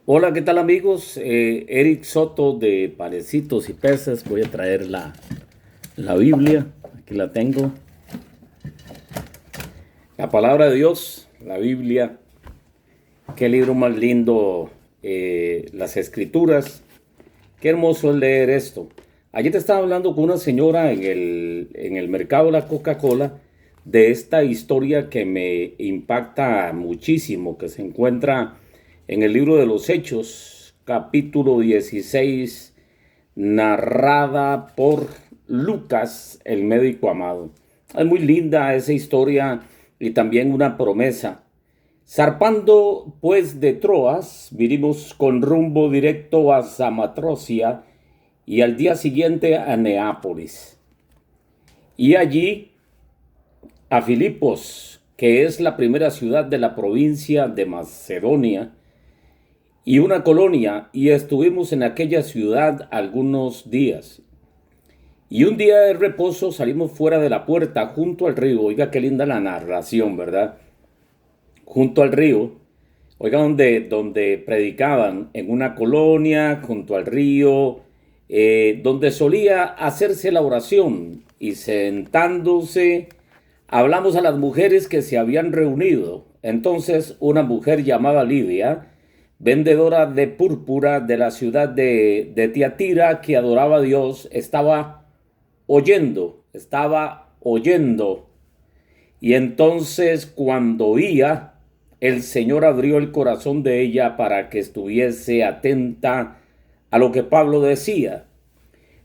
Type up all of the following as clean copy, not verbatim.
Hola, ¿qué tal amigos? Eric Soto de Panecitos y Peces. Voy a traer la Biblia. Aquí la tengo. La palabra de Dios, la Biblia. Qué libro más lindo. Las Escrituras. Qué hermoso es leer esto. Ayer te estaba hablando con una señora en el mercado de la Coca-Cola de esta historia que me impacta muchísimo, que se encuentra en el libro de los Hechos, capítulo 16, narrada por Lucas, el médico amado. Es muy linda esa historia y también una promesa. Zarpando pues de Troas, vinimos con rumbo directo a Samatrocia y al día siguiente a Neápolis. Y allí a Filipos, que es la primera ciudad de la provincia de Macedonia, y una colonia, y estuvimos en aquella ciudad algunos días. Y un día de reposo salimos fuera de la puerta junto al río. Oiga, qué linda la narración, ¿verdad? Junto al río. Oiga, donde predicaban en una colonia, junto al río, donde solía hacerse la oración. Y sentándose, hablamos a las mujeres que se habían reunido. Entonces una mujer llamada Lidia, vendedora de púrpura de la ciudad de Tiatira, que adoraba a Dios, estaba oyendo. Y entonces cuando oía, el Señor abrió el corazón de ella para que estuviese atenta a lo que Pablo decía.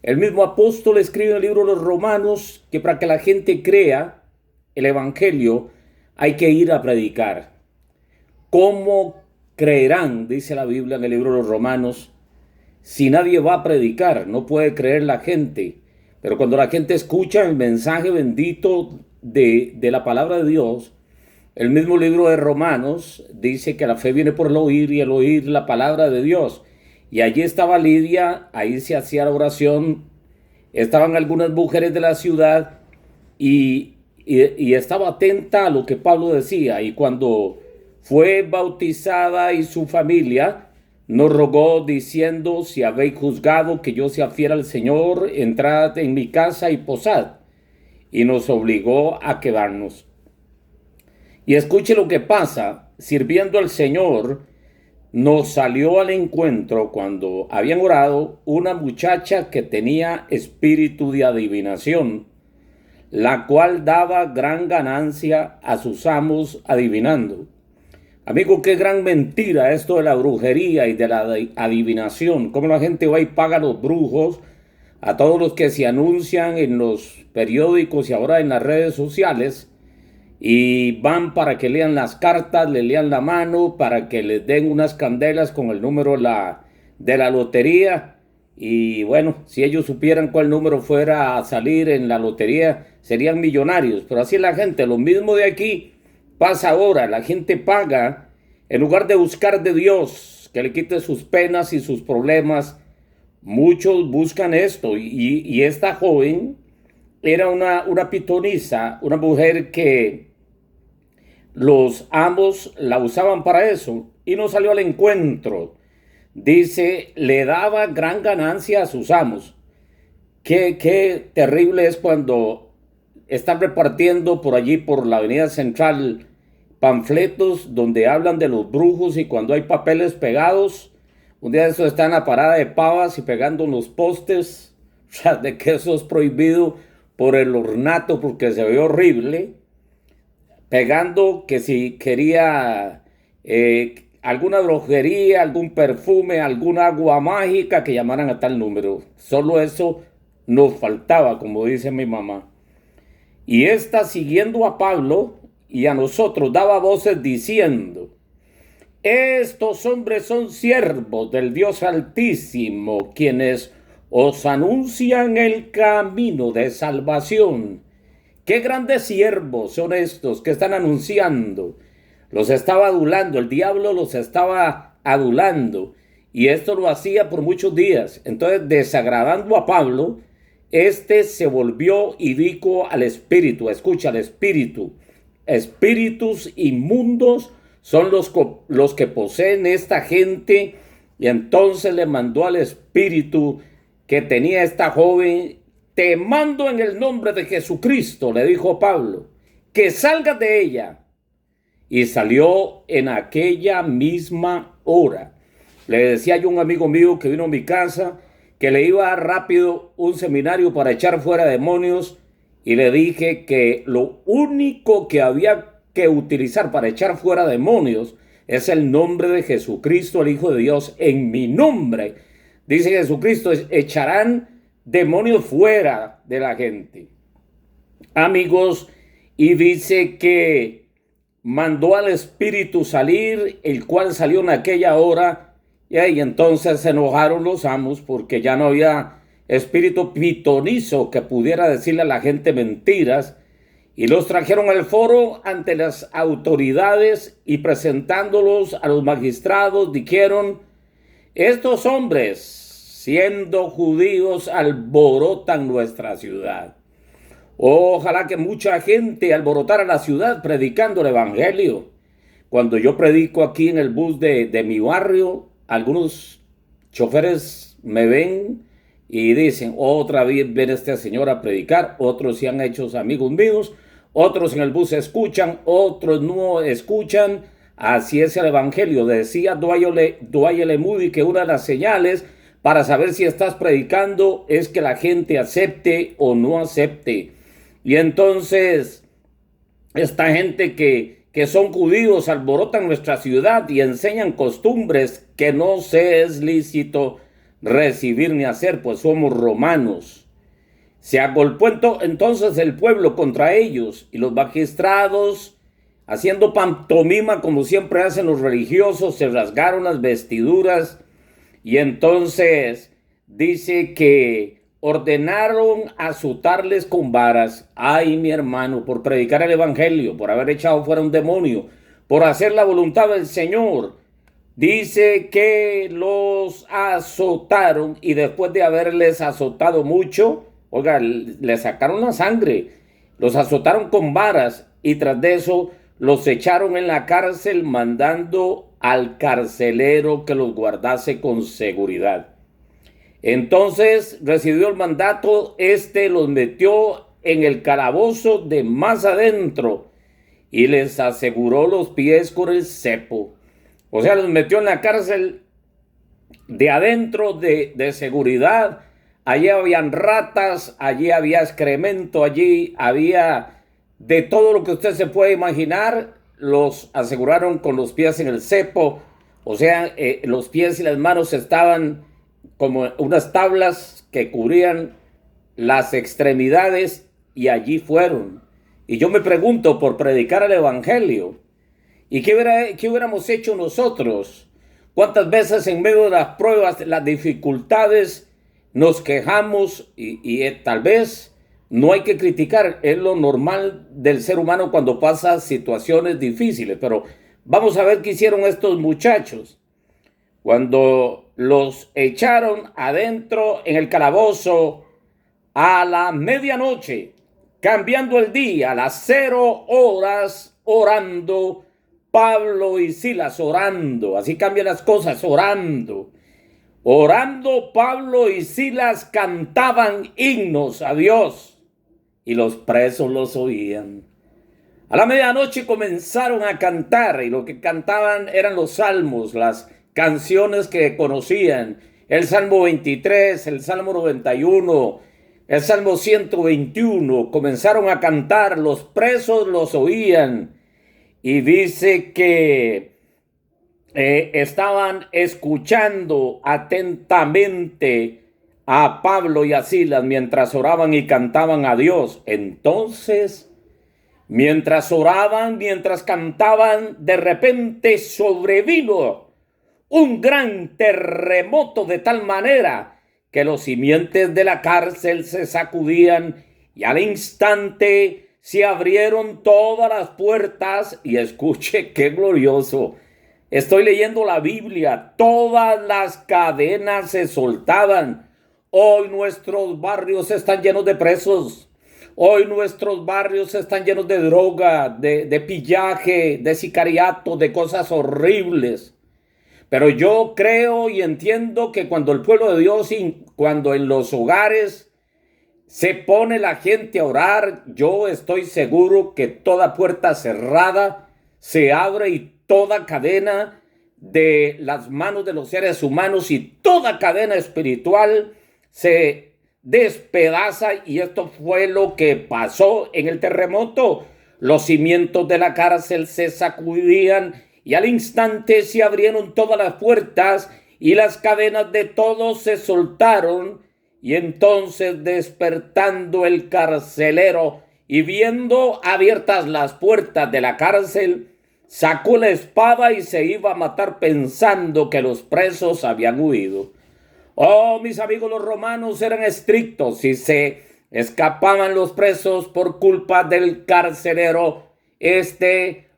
El mismo apóstol escribe en el libro de los Romanos que para que la gente crea el Evangelio hay que ir a predicar. ¿Cómo creerán, dice la Biblia en el libro de los Romanos, si nadie va a predicar? No puede creer la gente. Pero cuando la gente escucha el mensaje bendito de la palabra de Dios, el mismo libro de Romanos dice que la fe viene por el oír y el oír la palabra de Dios. Y allí estaba Lidia, ahí se hacía la oración, estaban algunas mujeres de la ciudad y estaba atenta a lo que Pablo decía. Y cuando fue bautizada y su familia, nos rogó diciendo: si habéis juzgado que yo sea fiel al Señor, entrad en mi casa y posad. Y nos obligó a quedarnos. Y escuche lo que pasa. Sirviendo al Señor, nos salió al encuentro cuando habían orado una muchacha que tenía espíritu de adivinación, la cual daba gran ganancia a sus amos adivinando. Amigo, qué gran mentira esto de la brujería y de la adivinación. Cómo la gente va y paga a los brujos, a todos los que se anuncian en los periódicos y ahora en las redes sociales, y van para que lean las cartas, le lean la mano, para que les den unas candelas con el número de la lotería. Y bueno, si ellos supieran cuál número fuera a salir en la lotería, serían millonarios. Pero así es la gente. Lo mismo de aquí pasa ahora. La gente paga en lugar de buscar de Dios que le quite sus penas y sus problemas. Muchos buscan esto. Y esta joven era una pitonisa, una mujer que los amos la usaban para eso y no salió al encuentro. Dice, le daba gran ganancia a sus amos. Qué terrible es cuando están repartiendo por allí, por la avenida central, panfletos donde hablan de los brujos, y cuando hay papeles pegados, un día de eso están en la parada de pavas y pegando en los postes, o sea, de que eso es prohibido por el ornato porque se ve horrible, pegando que si quería alguna brujería, algún perfume, alguna agua mágica, que llamaran a tal número. Solo eso nos faltaba, como dice mi mamá. Y esta, siguiendo a Pablo y a nosotros, daba voces diciendo: estos hombres son siervos del Dios Altísimo, quienes os anuncian el camino de salvación. Qué grandes siervos son estos que están anunciando. Los estaba adulando, el diablo los estaba adulando. Y esto lo hacía por muchos días. Entonces, desagradando a Pablo, este se volvió y dijo al espíritu: escucha, al espíritu: espíritus inmundos son los que poseen esta gente, Y entonces le mandó al espíritu que tenía esta joven: te mando en el nombre de Jesucristo, le dijo Pablo, que salgas de ella. Y salió en aquella misma hora. Le decía yo a un amigo mío que vino a mi casa que le iba a dar rápido un seminario para echar fuera demonios, y le dije que lo único que había que utilizar para echar fuera demonios es el nombre de Jesucristo, el Hijo de Dios. En mi nombre, dice Jesucristo, echarán demonios fuera de la gente. Amigos, y dice que mandó al espíritu salir, el cual salió en aquella hora, y entonces se enojaron los amos porque ya no había espíritu pitonizo que pudiera decirle a la gente mentiras, y los trajeron al foro ante las autoridades, y presentándolos a los magistrados dijeron: estos hombres, siendo judíos, alborotan nuestra ciudad. Ojalá que mucha gente alborotara la ciudad predicando el evangelio. Cuando yo predico aquí en el bus de mi barrio, algunos choferes me ven y dicen: otra vez viene este señor a predicar. Otros se han hecho amigos míos, otros en el bus escuchan, otros no escuchan. Así es el evangelio. Decía Dwight Moody que una de las señales para saber si estás predicando es que la gente acepte o no acepte. Y entonces esta gente que son judíos alborotan nuestra ciudad y enseñan costumbres que no se es lícito recibir ni hacer, pues somos romanos. Se agolpó entonces el pueblo contra ellos, y los magistrados, haciendo pantomima como siempre hacen los religiosos, se rasgaron las vestiduras, y entonces dice que ordenaron azotarles con varas. Ay, mi hermano, por predicar el evangelio, por haber echado fuera un demonio, por hacer la voluntad del Señor. Dice que los azotaron, y después de haberles azotado mucho, oiga, le sacaron la sangre, los azotaron con varas, y tras de eso los echaron en la cárcel, mandando al carcelero que los guardase con seguridad. Entonces recibió el mandato, los metió en el calabozo de más adentro y les aseguró los pies con el cepo. O sea, los metió en la cárcel de adentro de seguridad. Allí habían ratas, allí había excremento, allí había de todo lo que usted se puede imaginar. Los aseguraron con los pies en el cepo. O sea, los pies y las manos estaban como unas tablas que cubrían las extremidades, y allí fueron. Y yo me pregunto, por predicar el evangelio, ¿y qué hubiéramos hecho nosotros? ¿Cuántas veces en medio de las pruebas, las dificultades, nos quejamos? Y tal vez no hay que criticar, es lo normal del ser humano cuando pasa situaciones difíciles. Pero vamos a ver qué hicieron estos muchachos. Cuando los echaron adentro en el calabozo a la medianoche, cambiando el día, a las 0 horas, orando, Pablo y Silas orando, así cambian las cosas, orando. Orando, Pablo y Silas cantaban himnos a Dios, y los presos los oían. A la medianoche comenzaron a cantar, y lo que cantaban eran los salmos, las canciones que conocían: el Salmo 23, el Salmo 91, el Salmo 121. Comenzaron a cantar, los presos los oían, y dice que estaban escuchando atentamente a Pablo y a Silas mientras oraban y cantaban a Dios. Entonces, mientras oraban, mientras cantaban, de repente sobrevino un gran terremoto, de tal manera que los simientes de la cárcel se sacudían, y al instante se abrieron todas las puertas. Y escuche qué glorioso. Estoy leyendo la Biblia. Todas las cadenas se soltaban. Hoy nuestros barrios están llenos de presos. Hoy nuestros barrios están llenos de droga, de pillaje, de sicariato, de cosas horribles. Pero yo creo y entiendo que cuando el pueblo de Dios y cuando en los hogares se pone la gente a orar, yo estoy seguro que toda puerta cerrada se abre y toda cadena de las manos de los seres humanos y toda cadena espiritual se despedaza. Y esto fue lo que pasó en el terremoto. Los cimientos de la cárcel se sacudían y al instante se abrieron todas las puertas y las cadenas de todos se soltaron. Y entonces, despertando el carcelero y viendo abiertas las puertas de la cárcel, sacó la espada y se iba a matar pensando que los presos habían huido. Oh, mis amigos, los romanos eran estrictos y se escapaban los presos por culpa del carcelero.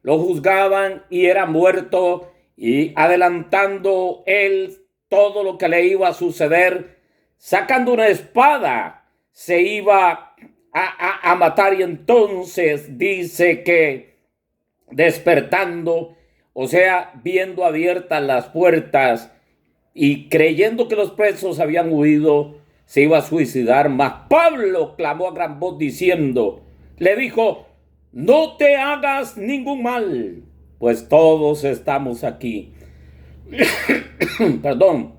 Lo juzgaban y era muerto, y adelantando él todo lo que le iba a suceder, sacando una espada, se iba a matar. Y entonces dice que despertando, o sea, viendo abiertas las puertas y creyendo que los presos habían huido, se iba a suicidar. Mas Pablo clamó a gran voz diciendo, le dijo, no te hagas ningún mal, pues todos estamos aquí. Perdón.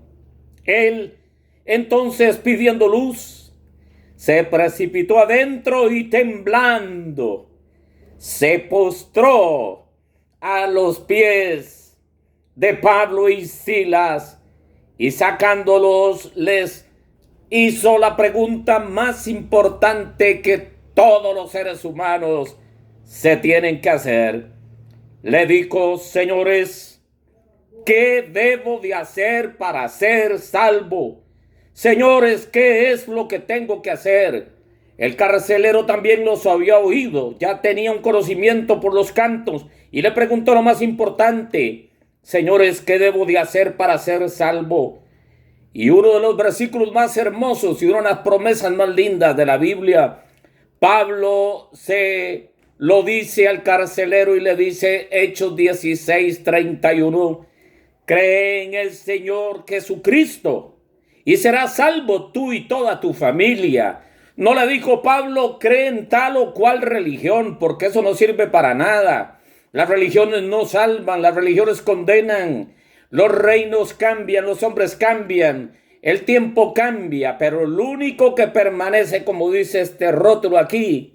Él entonces, pidiendo luz, se precipitó adentro y temblando se postró a los pies de Pablo y Silas, y sacándolos les hizo la pregunta más importante que todos los seres humanos se tienen que hacer. Le dijo, señores, ¿qué debo de hacer para ser salvo? Señores, ¿qué es lo que tengo que hacer? El carcelero también los había oído, ya tenía un conocimiento por los cantos y le preguntó lo más importante, señores, ¿qué debo de hacer para ser salvo? Y uno de los versículos más hermosos y una de las promesas más lindas de la Biblia, Pablo se lo dice al carcelero y le dice, Hechos 16:31, cree en el Señor Jesucristo y serás salvo tú y toda tu familia. No le dijo Pablo, cree en tal o cual religión, porque eso no sirve para nada. Las religiones no salvan, las religiones condenan. Los reinos cambian, los hombres cambian, el tiempo cambia, pero el único que permanece, como dice este rótulo aquí,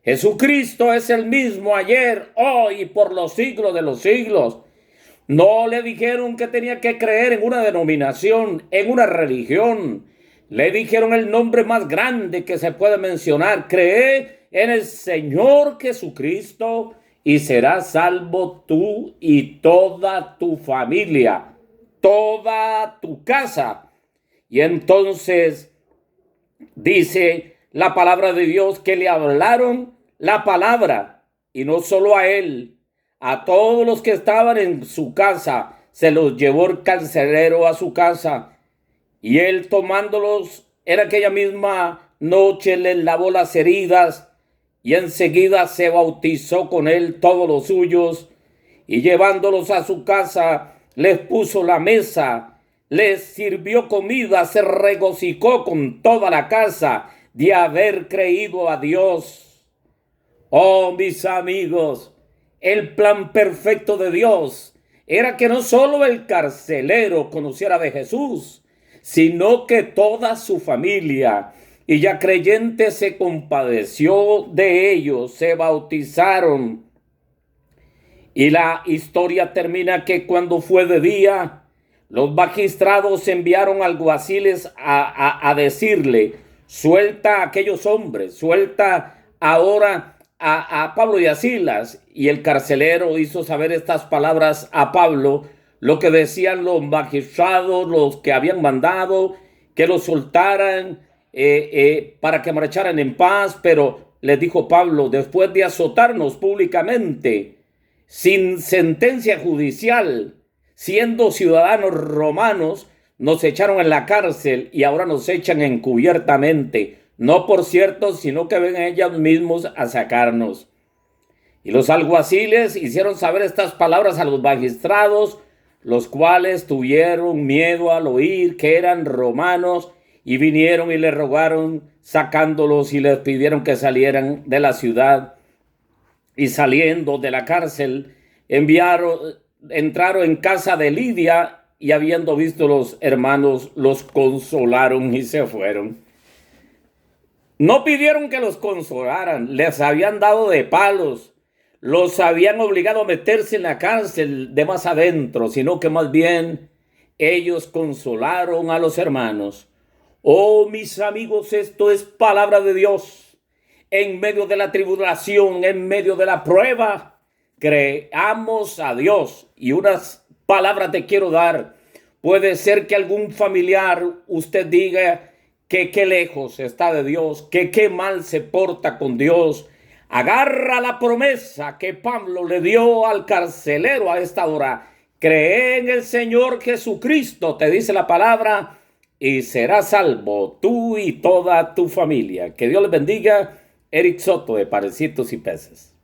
Jesucristo es el mismo ayer, hoy y por los siglos de los siglos. No le dijeron que tenía que creer en una denominación, en una religión. Le dijeron el nombre más grande que se puede mencionar. Cree en el Señor Jesucristo y serás salvo tú y toda tu familia, toda tu casa. Y entonces dice la palabra de Dios que le hablaron la palabra, y no solo a él, a todos los que estaban en su casa, se los llevó el carcelero a su casa. Y él, tomándolos en aquella misma noche, les lavó las heridas y enseguida se bautizó con él todos los suyos, y llevándolos a su casa les puso la mesa, les sirvió comida, se regocijó con toda la casa de haber creído a Dios. Oh, mis amigos, el plan perfecto de Dios era que no solo el carcelero conociera de Jesús, sino que toda su familia, y ya creyente, se compadeció de ellos, se bautizaron. Y la historia termina que cuando fue de día, los magistrados enviaron alguaciles a decirle, suelta a aquellos hombres, suelta ahora a Pablo y a Silas. Y el carcelero hizo saber estas palabras a Pablo, lo que decían los magistrados, los que habían mandado que los soltaran para que marcharan en paz. Pero les dijo Pablo, después de azotarnos públicamente, sin sentencia judicial, siendo ciudadanos romanos, nos echaron en la cárcel y ahora nos echan encubiertamente, no por cierto, sino que ven ellos mismos a sacarnos. Y los alguaciles hicieron saber estas palabras a los magistrados, los cuales tuvieron miedo al oír que eran romanos y vinieron y les rogaron sacándolos y les pidieron que salieran de la ciudad. Y saliendo de la cárcel, entraron en casa de Lidia y habiendo visto los hermanos, los consolaron y se fueron. No pidieron que los consolaran, les habían dado de palos, los habían obligado a meterse en la cárcel de más adentro, sino que más bien ellos consolaron a los hermanos. Oh, mis amigos, esto es palabra de Dios. En medio de la tribulación, en medio de la prueba, creamos a Dios. Y unas palabras te quiero dar. Puede ser que algún familiar usted diga que qué lejos está de Dios, que qué mal se porta con Dios. Agarra la promesa que Pablo le dio al carcelero a esta hora. Cree en el Señor Jesucristo, te dice la palabra, y serás salvo tú y toda tu familia. Que Dios les bendiga. Eric Soto de Panecitos y Peces.